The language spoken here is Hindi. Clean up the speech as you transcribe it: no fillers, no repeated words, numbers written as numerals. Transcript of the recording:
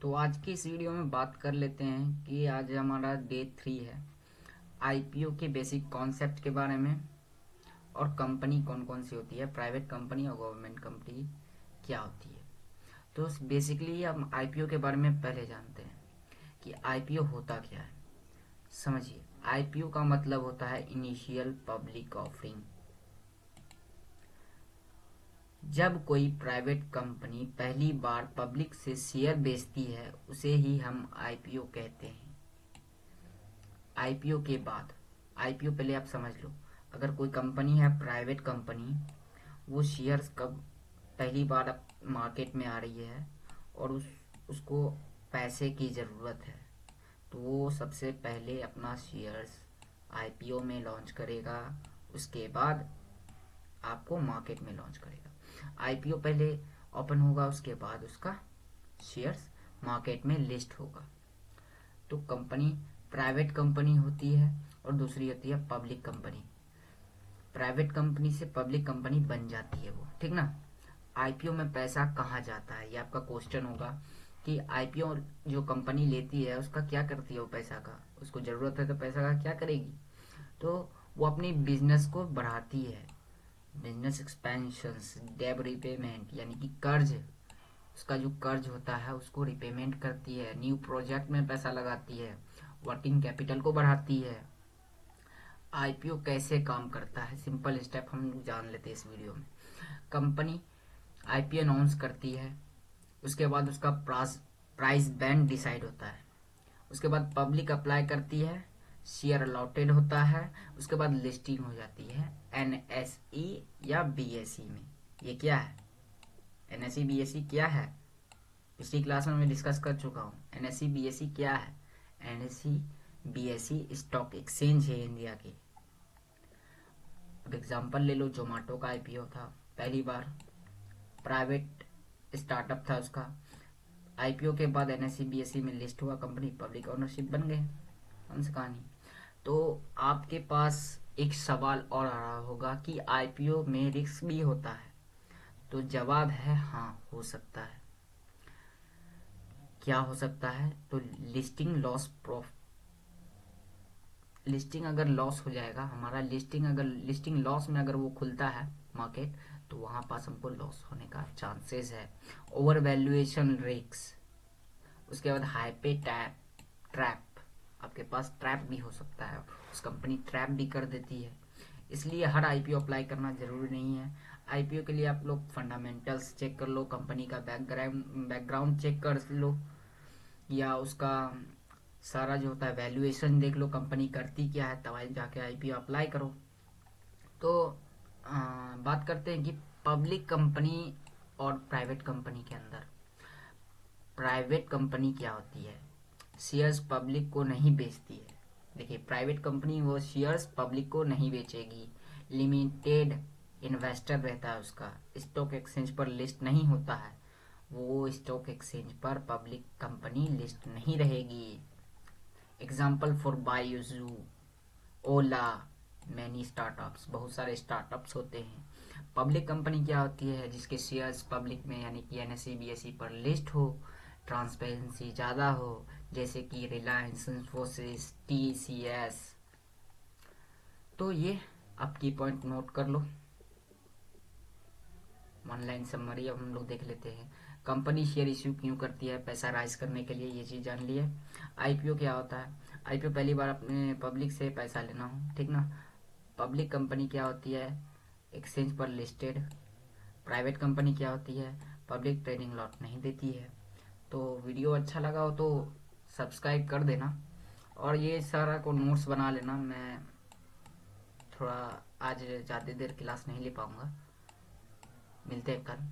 तो आज की इस वीडियो में बात कर लेते हैं कि आज हमारा डे 3 है आईपीओ के बेसिक कॉन्सेप्ट के बारे में और कंपनी कौन कौन सी होती है, प्राइवेट कंपनी और गवर्नमेंट कंपनी क्या होती है। तो बेसिकली हम आईपीओ के बारे में पहले जानते हैं कि आईपीओ होता क्या है। समझिए, आईपीओ का मतलब होता है इनिशियल पब्लिक ऑफरिंग। जब कोई प्राइवेट कंपनी पहली बार पब्लिक से शेयर बेचती है उसे ही हम आईपीओ कहते हैं। आईपीओ के बाद, आईपीओ पहले आप समझ लो, अगर कोई कंपनी है प्राइवेट कंपनी, वो शेयर्स कब पहली बार अब मार्केट में आ रही है और उसको पैसे की ज़रूरत है, तो वो सबसे पहले अपना शेयर्स आईपीओ में लॉन्च करेगा। उसके बाद आपको मार्केट में लॉन्च करेगा। आईपीओ पहले ओपन होगा, उसके बाद उसका शेयर्स मार्केट में लिस्ट होगा। तो कंपनी प्राइवेट कंपनी होती है और दूसरी होती है पब्लिक कंपनी। प्राइवेट कंपनी से पब्लिक कंपनी बन जाती है वो, ठीक ना। आईपीओ में पैसा कहाँ जाता है, ये आपका क्वेश्चन होगा कि आईपीओ जो कंपनी लेती है उसका क्या करती है वो पैसा का, उसको ज़रूरत है तो पैसा का क्या करेगी। तो वो अपनी बिजनेस को बढ़ाती है, बिजनेस एक्सपेंशंस, डेब रिपेमेंट यानी कि कर्ज, उसका जो कर्ज होता है उसको रिपेमेंट करती है, न्यू प्रोजेक्ट में पैसा लगाती है, वर्किंग कैपिटल को बढ़ाती है। आईपीओ कैसे काम करता है, सिंपल स्टेप हम जान लेते हैं इस वीडियो में। कंपनी आईपीओ अनाउंस करती है, उसके बाद उसका प्राइस बैंड डिसाइड होता है, उसके बाद पब्लिक अप्लाई करती है, शेयर अलॉटेड होता है, उसके बाद लिस्टिंग हो जाती है एनएसई या बीएसई में। ये क्या है एनएसई बीएसई क्या है, पिछली क्लास में मैं डिस्कस कर चुका हूँ। एनएसई बीएसई क्या है, एनएसई बीएसई स्टॉक एक्सचेंज है इंडिया की। अब एग्जांपल ले लो, जोमेटो का आईपीओ था, पहली बार प्राइवेट स्टार्टअप था उसका, आईपीओ के बाद एनएसई बीएसई में लिस्ट हुआ, कंपनी पब्लिक ओनरशिप बन गए, हमसे कहानी। तो आपके पास एक सवाल और आ रहा होगा कि आईपीओ में रिस्क भी होता है, तो जवाब है हाँ, हो सकता है। क्या हो सकता है, तो लिस्टिंग लॉस प्रॉफ लिस्टिंग अगर लॉस हो जाएगा हमारा, लिस्टिंग लॉस में अगर वो खुलता है मार्केट, तो वहां पास हमको लॉस होने का चांसेस है। ओवर वैल्यूएशन रिस्क, उसके बाद हाइपे ट्रैप, आपके पास ट्रैप भी हो सकता है, उस कंपनी ट्रैप भी कर देती है। इसलिए हर आईपीओ अप्लाई करना जरूरी नहीं है। आईपीओ के लिए आप लोग फंडामेंटल्स चेक कर लो, कंपनी का बैकग्राउंड चेक कर लो, या उसका सारा जो होता है वैल्यूएशन देख लो, कंपनी करती क्या है, तब जाके आईपीओ अप्लाई करो। तो बात करते हैं कि पब्लिक कंपनी और प्राइवेट कंपनी के अंदर प्राइवेट कंपनी क्या होती है, शेयर्स पब्लिक को नहीं बेचती है। देखिए, प्राइवेट कंपनी वो शेयर्स पब्लिक को नहीं बेचेगी, लिमिटेड इन्वेस्टर रहता है उसका, स्टॉक एक्सचेंज पर लिस्ट नहीं होता है, वो स्टॉक एक्सचेंज पर पब्लिक कंपनी लिस्ट नहीं रहेगी। Example for Byju, Ola, many startups, बहुत सारे स्टार्टअप्स होते हैं। पब्लिक कंपनी क्या होती है, जिसके शेयर्स पब्लिक में यानी कि एनएसई बीएसई पर लिस्ट हो, ट्रांसपेरेंसी ज़्यादा हो, जैसे कि रिलायंस, इंफोसिस, टीसीएस। तो ये आपकी पॉइंट नोट कर लो। वन लाइन समरी अब हम लोग देख लेते हैं। कंपनी शेयर इश्यू क्यों करती है, पैसा राइज करने के लिए, ये चीज़ जान लिए। आईपीओ क्या होता है, आईपीओ पहली बार अपने पब्लिक से पैसा लेना हो, ठीक ना। पब्लिक कंपनी क्या होती है, एक्सचेंज पर लिस्टेड। प्राइवेट कंपनी क्या होती है, पब्लिक ट्रेडिंग लॉट नहीं देती है। तो वीडियो अच्छा लगा हो तो सब्सक्राइब कर देना, और ये सारा को नोट्स बना लेना। मैं थोड़ा आज ज़्यादा देर क्लास नहीं ले पाऊँगा, मिलते हैं कल।